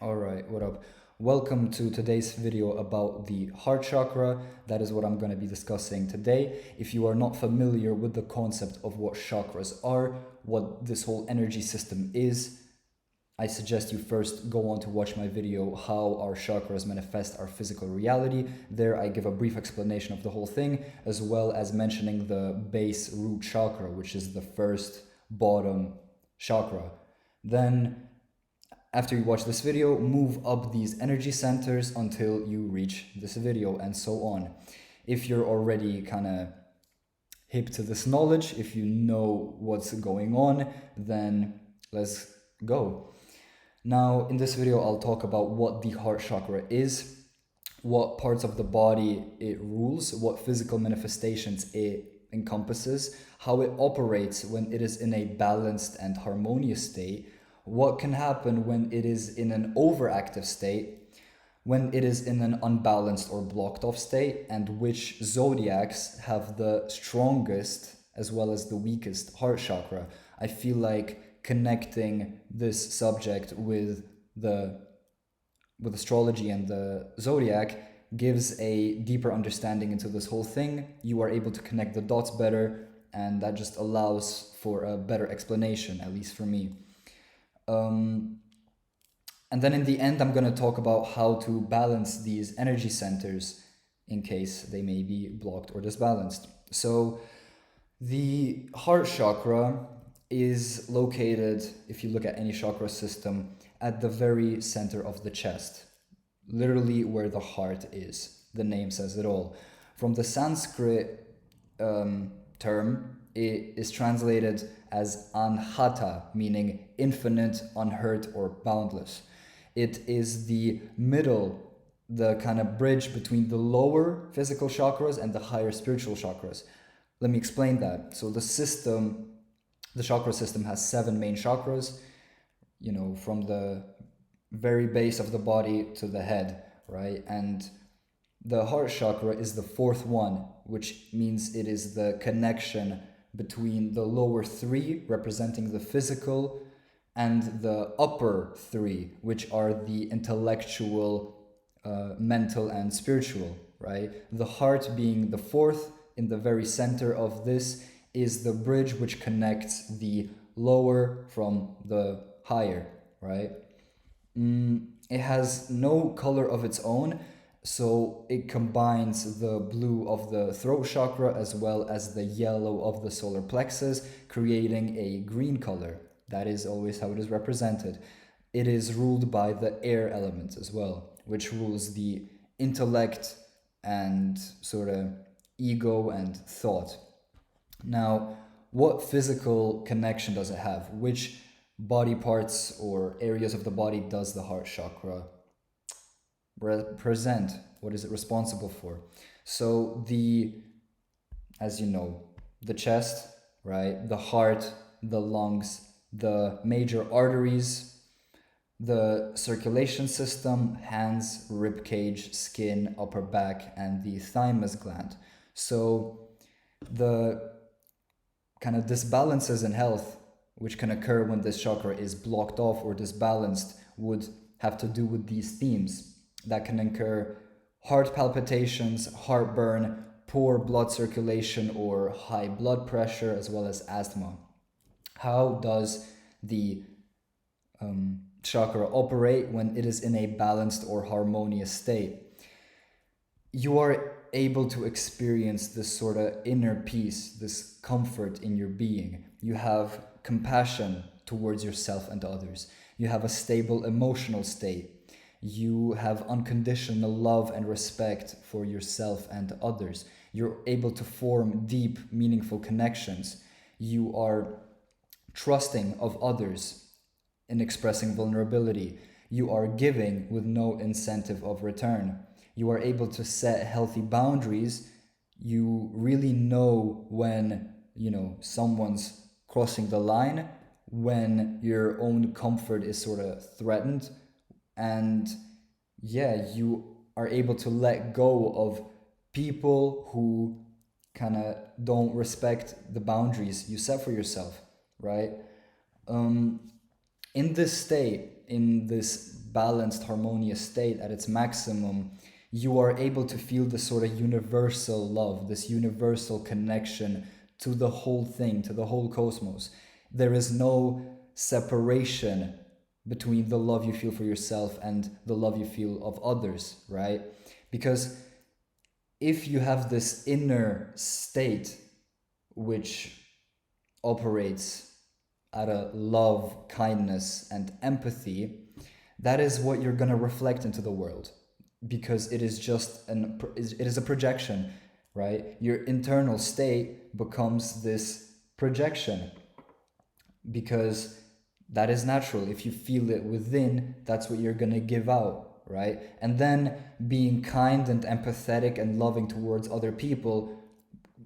Alright, what up? Welcome to today's video about the heart chakra. That is what I'm going to be discussing today. If you are not familiar with the concept of what chakras are, what this whole energy system is, I suggest you first go on to watch my video, How Our Chakras Manifest Our Physical Reality. There I give a brief explanation of the whole thing, as well as mentioning the base root chakra, which is the first bottom chakra. Then after you watch this video, move up these energy centers until you reach this video and so on. If you're already kind of hip to this knowledge, if you know what's going on, then let's go. Now, in this video, I'll talk about what the heart chakra is, what parts of the body it rules, what physical manifestations it encompasses, how it operates when it is in a balanced and harmonious state, what can happen when it is in an overactive state, when it is in an unbalanced or blocked off state, and which zodiacs have the strongest as well as the weakest heart chakra. I feel like connecting this subject with astrology and the zodiac gives a deeper understanding into this whole thing. You are able to connect the dots better, and that just allows for a better explanation, at least for me. And then in the end, I'm going to talk about how to balance these energy centers in case they may be blocked or disbalanced. So the heart chakra is located, if you look at any chakra system, at the very center of the chest, literally where the heart is. The name says it all. From the Sanskrit term, it is translated as anhata, meaning infinite, unhurt, or boundless. It is the middle, the kind of bridge between the lower physical chakras and the higher spiritual chakras. Let me explain that. So the chakra system has 7 main chakras, from the very base of the body to the head, right? And the heart chakra is the 4th one, which means it is the connection between the lower 3, representing the physical, and the upper 3, which are the intellectual, mental, and spiritual, right? The heart being the 4th, in the very center of this, is the bridge which connects the lower from the higher, right? It has no color of its own, so it combines the blue of the throat chakra as well as the yellow of the solar plexus, creating a green color. That is always how it is represented. It is ruled by the air element as well, which rules the intellect and sort of ego and thought. Now, what physical connection does it have? Which body parts or areas of the body does the heart chakra represent? What is it responsible for? So as you know, the chest, right? The heart, the lungs, the major arteries, the circulation system, hands, rib cage, skin, upper back, and the thymus gland. So the kind of disbalances in health which can occur when this chakra is blocked off or disbalanced would have to do with these themes. That can incur heart palpitations, heartburn, poor blood circulation, or high blood pressure, as well as asthma. How does the chakra operate when it is in a balanced or harmonious state? You are able to experience this sort of inner peace, this comfort in your being. You have compassion towards yourself and others. You have a stable emotional state. You have unconditional love and respect for yourself and others. You're able to form deep, meaningful connections. You are trusting of others in expressing vulnerability. You are giving with no incentive of return. You are able to set healthy boundaries. You really know when, someone's crossing the line, when your own comfort is sort of threatened. And you are able to let go of people who kind of don't respect the boundaries you set for yourself, right? In this state, in this balanced, harmonious state at its maximum, you are able to feel this sort of universal love, this universal connection to the whole thing, to the whole cosmos. There is no separation between the love you feel for yourself and the love you feel of others, right? Because if you have this inner state which operates out of love, kindness, and empathy, that is what you're going to reflect into the world, because it is just it is a projection, right? Your internal state becomes this projection, because that is natural. If you feel it within, that's what you're going to give out, right? And then being kind and empathetic and loving towards other people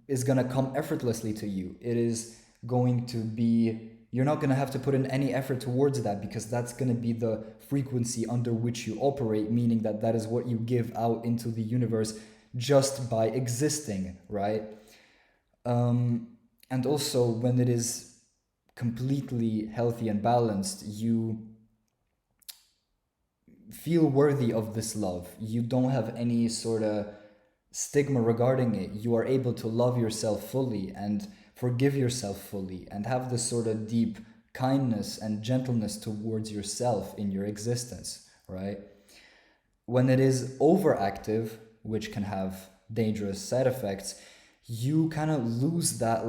is going to come effortlessly to you. It is going to be, you're not going to have to put in any effort towards that, because that's going to be the frequency under which you operate, meaning that that is what you give out into the universe just by existing, right? And also, when it is completely healthy and balanced, you feel worthy of this love. You don't have any sort of stigma regarding it. You are able to love yourself fully and forgive yourself fully and have this sort of deep kindness and gentleness towards yourself in your existence, right? When it is overactive, which can have dangerous side effects, you kind of lose that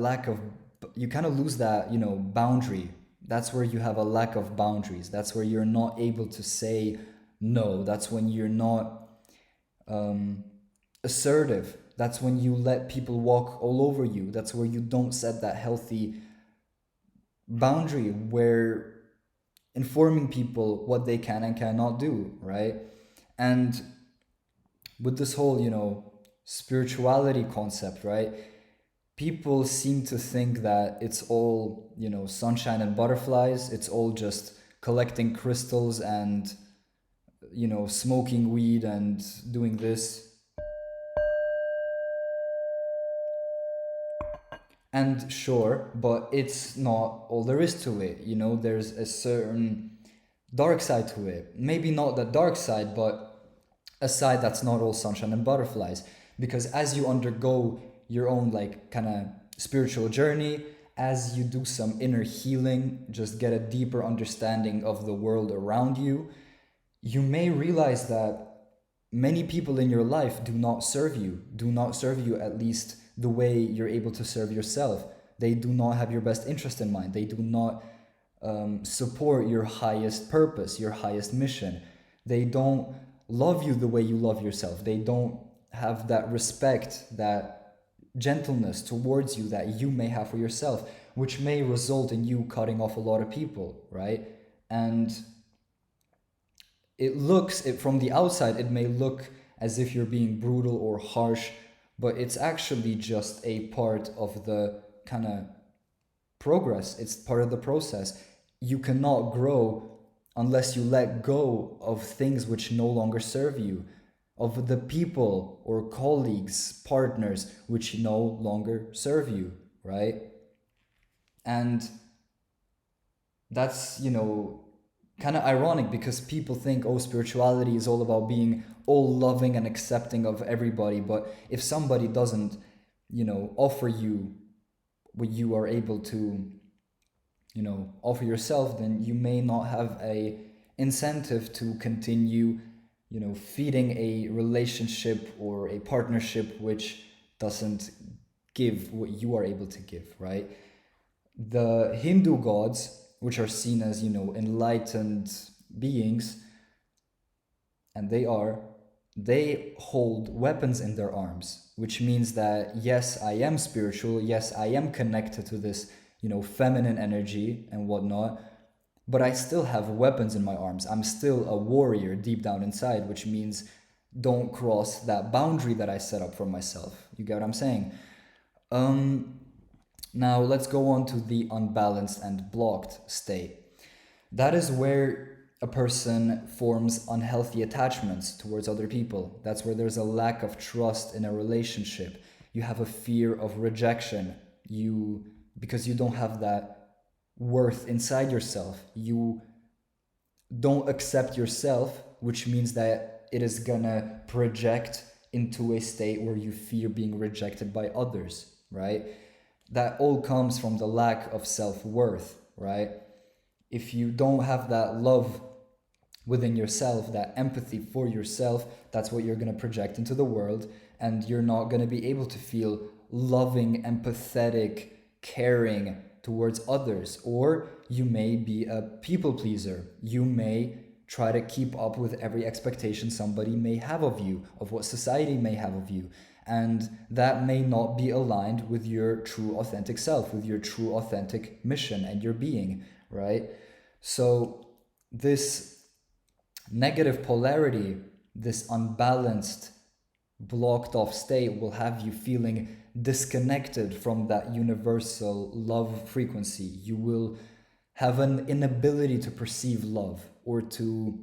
boundary. That's where you have a lack of boundaries. That's where you're not able to say no. That's when you're not assertive. That's when you let people walk all over you. That's where you don't set that healthy boundary where informing people what they can and cannot do, right? And with this whole, spirituality concept, right? People seem to think that it's all, sunshine and butterflies. It's all just collecting crystals and, smoking weed and doing this. And sure, but it's not all there is to it. There's a certain dark side to it. Maybe not the dark side, but a side that's not all sunshine and butterflies. Because as you undergo your own kind of spiritual journey, as you do some inner healing, just get a deeper understanding of the world around you, you may realize that many people in your life do not serve you at least the way you're able to serve yourself. They do not have your best interest in mind. They do not support your highest purpose, your highest mission. They don't love you the way you love yourself. They don't have that respect, that gentleness towards you that you may have for yourself, which may result in you cutting off a lot of people, right? And from the outside, it may look as if you're being brutal or harsh, but it's actually just a part of the kind of progress. It's part of the process. You cannot grow unless you let go of things which no longer serve you, of the people or colleagues, partners, which no longer serve you, right? And that's, kind of ironic, because people think, spirituality is all about being all loving and accepting of everybody. But if somebody doesn't, offer you what you are able to, offer yourself, then you may not have a incentive to continue, feeding a relationship or a partnership which doesn't give what you are able to give, right? The Hindu gods, which are seen as, enlightened beings, and they hold weapons in their arms, which means that, yes, I am spiritual, yes, I am connected to this, feminine energy and whatnot, but I still have weapons in my arms. I'm still a warrior deep down inside, which means don't cross that boundary that I set up for myself. You get what I'm saying? Now let's go on to the unbalanced and blocked state. That is where a person forms unhealthy attachments towards other people. That's where there's a lack of trust in a relationship. You have a fear of rejection. Because you don't have that worth inside yourself. You don't accept yourself, which means that it is gonna project into a state where you fear being rejected by others, right? That all comes from the lack of self-worth, right? If you don't have that love within yourself, that empathy for yourself, that's what you're going to project into the world, and you're not going to be able to feel loving, empathetic, caring towards others. Or you may be a people pleaser. You may try to keep up with every expectation somebody may have of you, of what society may have of you. And that may not be aligned with your true authentic self, with your true authentic mission and your being, right? So this negative polarity, this unbalanced, blocked off state will have you feeling disconnected from that universal love frequency. You will have an inability to perceive love or to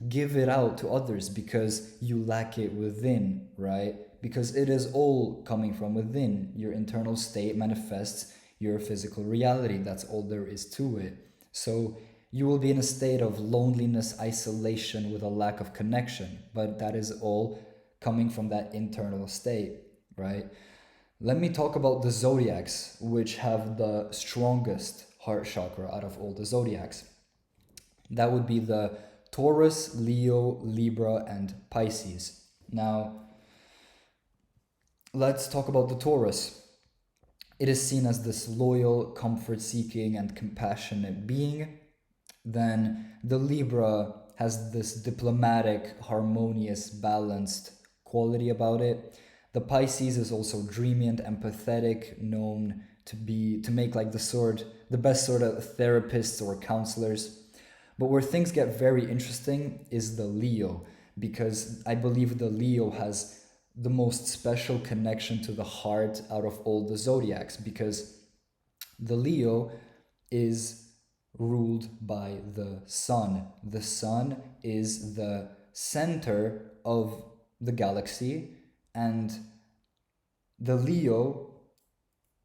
give it out to others because you lack it within, right? Because it is all coming from within. Your internal state manifests your physical reality. That's all there is to it. So you will be in a state of loneliness, isolation with a lack of connection, but that is all coming from that internal state, right? Let me talk about the zodiacs, which have the strongest heart chakra out of all the zodiacs. That would be the Taurus, Leo, Libra, and Pisces. Now, let's talk about the Taurus. It is seen as this loyal, comfort-seeking, and compassionate being. Then the Libra has this diplomatic, harmonious, balanced quality about it. The Pisces is also dreamy and empathetic, known to make like the best sort of therapists or counselors. But where things get very interesting is the Leo, because I believe the Leo has the most special connection to the heart out of all the zodiacs, because the Leo is ruled by the sun. The sun is the center of the galaxy, and the Leo,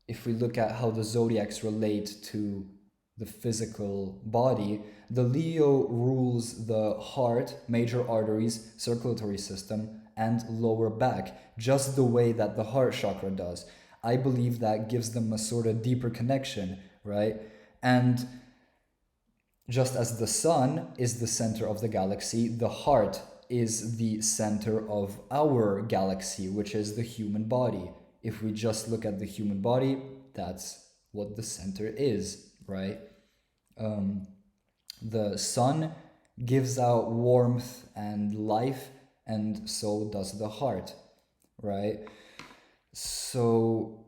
if we look at how the zodiacs relate to the physical body, the Leo rules the heart, major arteries, circulatory system, and lower back, just the way that the heart chakra does. I believe that gives them a sort of deeper connection, right? And just as the sun is the center of the galaxy, the heart is the center of our galaxy, which is the human body. If we just look at the human body, that's what the center is, right? The sun gives out warmth and life, and so does the heart, right? So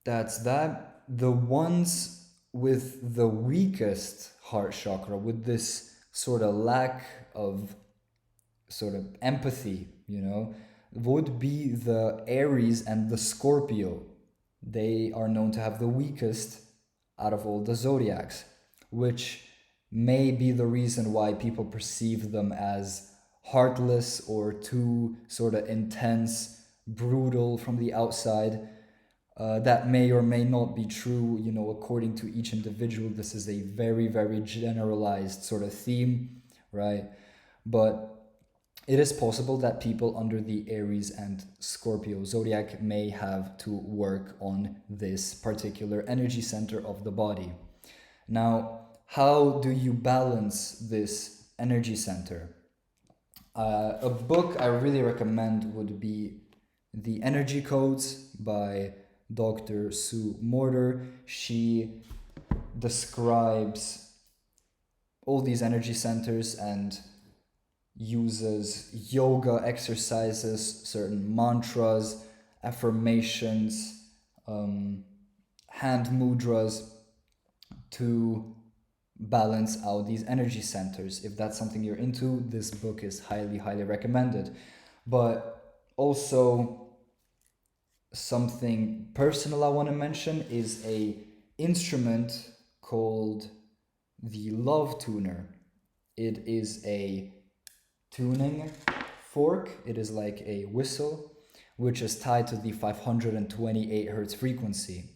that's that. The ones with the weakest heart chakra, with this sort of lack of sort of empathy, would be the Aries and the Scorpio. They are known to have the weakest out of all the zodiacs, which may be the reason why people perceive them as heartless or too sort of intense, brutal from the outside. That may or may not be true, according to each individual. This is a very, very generalized sort of theme, right? But it is possible that people under the Aries and Scorpio zodiac may have to work on this particular energy center of the body. Now, how do you balance this energy center? A book I really recommend would be The Energy Codes by Dr. Sue Morter. She describes all these energy centers and uses yoga exercises, certain mantras, affirmations, hand mudras to balance out these energy centers. If that's something you're into, this book is highly, highly recommended. But also, something personal I want to mention is a instrument called the Love Tuner. It is a tuning fork. It is like a whistle, which is tied to the 528 hertz frequency.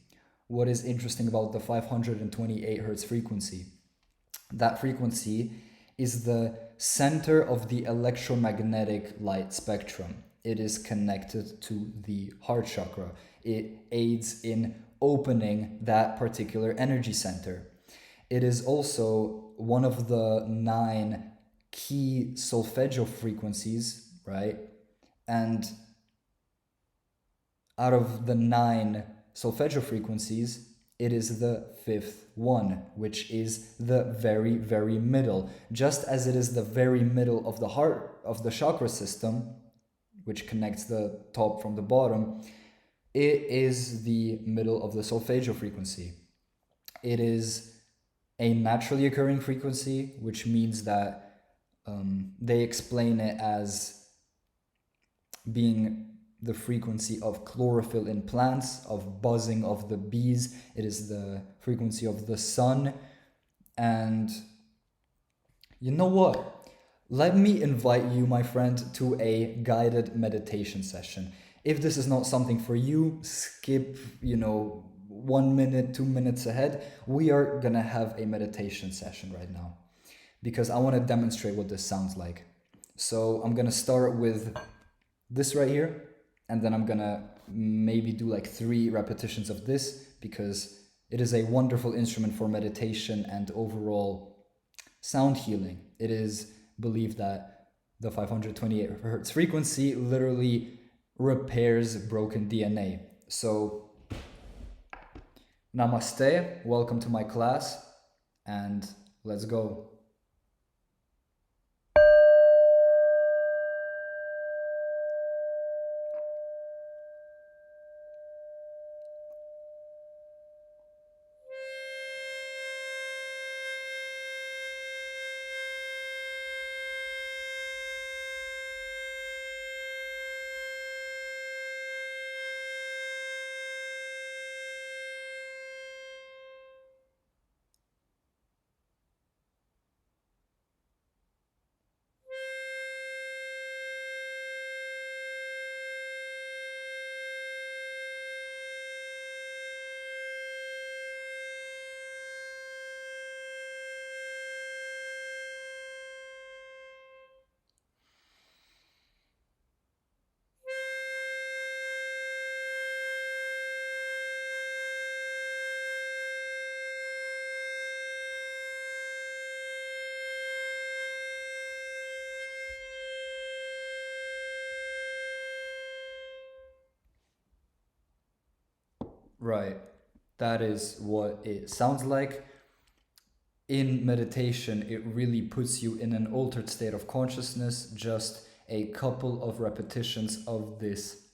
What is interesting about the 528 hertz frequency? That frequency is the center of the electromagnetic light spectrum. It is connected to the heart chakra. It aids in opening that particular energy center. It is also one of the 9 key solfeggio frequencies, right? And out of the 9 solfeggio frequencies, it is the 5th one, which is the very, very middle. Just as it is the very middle of the heart, of the chakra system, which connects the top from the bottom, it is the middle of the solfeggio frequency. It is a naturally occurring frequency, which means that they explain it as being the frequency of chlorophyll in plants, of buzzing of the bees. It is the frequency of the sun. And you know what? Let me invite you, my friend, to a guided meditation session. If this is not something for you, skip, 1 minute, 2 minutes ahead. We are gonna have a meditation session right now because I want to demonstrate what this sounds like. So I'm gonna start with this right here, and then I'm gonna maybe do like 3 repetitions of this because it is a wonderful instrument for meditation and overall sound healing. It is believed that the 528 hertz frequency literally repairs broken DNA. So namaste, welcome to my class, and let's go. Right. That is what it sounds like. In meditation, it really puts you in an altered state of consciousness. Just a couple of repetitions of this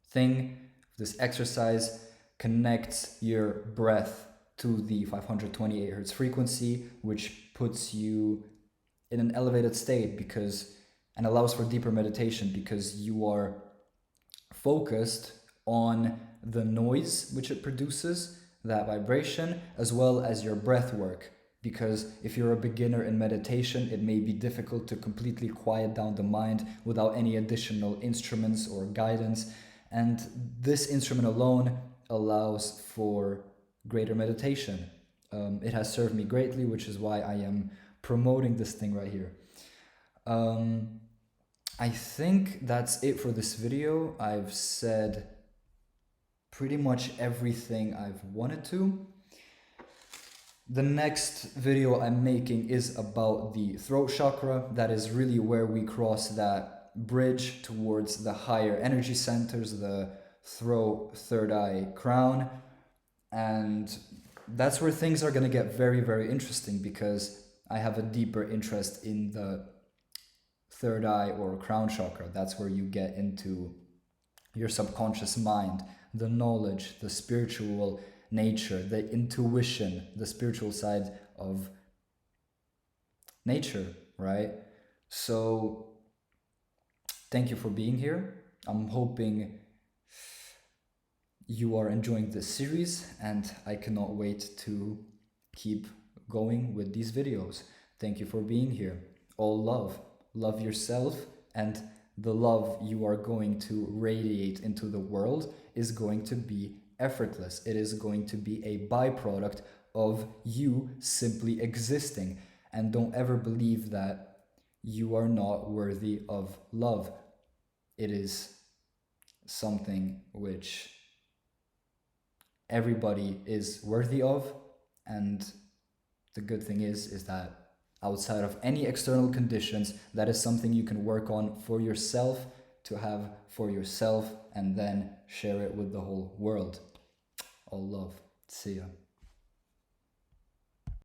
thing, this exercise, connects your breath to the 528 hertz frequency, which puts you in an elevated state and allows for deeper meditation because you are focused on the noise which it produces, that vibration, as well as your breath work. Because if you're a beginner in meditation, it may be difficult to completely quiet down the mind without any additional instruments or guidance. And this instrument alone allows for greater meditation. It has served me greatly, which is why I am promoting this thing right here. I think that's it for this video. I've said pretty much everything I've wanted to. The next video I'm making is about the throat chakra. That is really where we cross that bridge towards the higher energy centers, the throat, third eye, crown. And that's where things are going to get very, very interesting because I have a deeper interest in the third eye or crown chakra. That's where you get into your subconscious mind, the knowledge, the spiritual nature, the intuition, the spiritual side of nature, right? So thank you for being here. I'm hoping you are enjoying this series, and I cannot wait to keep going with these videos. Thank you for being here. All love. Love yourself, and the love you are going to radiate into the world is going to be effortless. It is going to be a byproduct of you simply existing. And don't ever believe that you are not worthy of love. It is something which everybody is worthy of. And the good thing is that outside of any external conditions, that is something you can work on for yourself, to have for yourself, and then share it with the whole world. All love. See ya.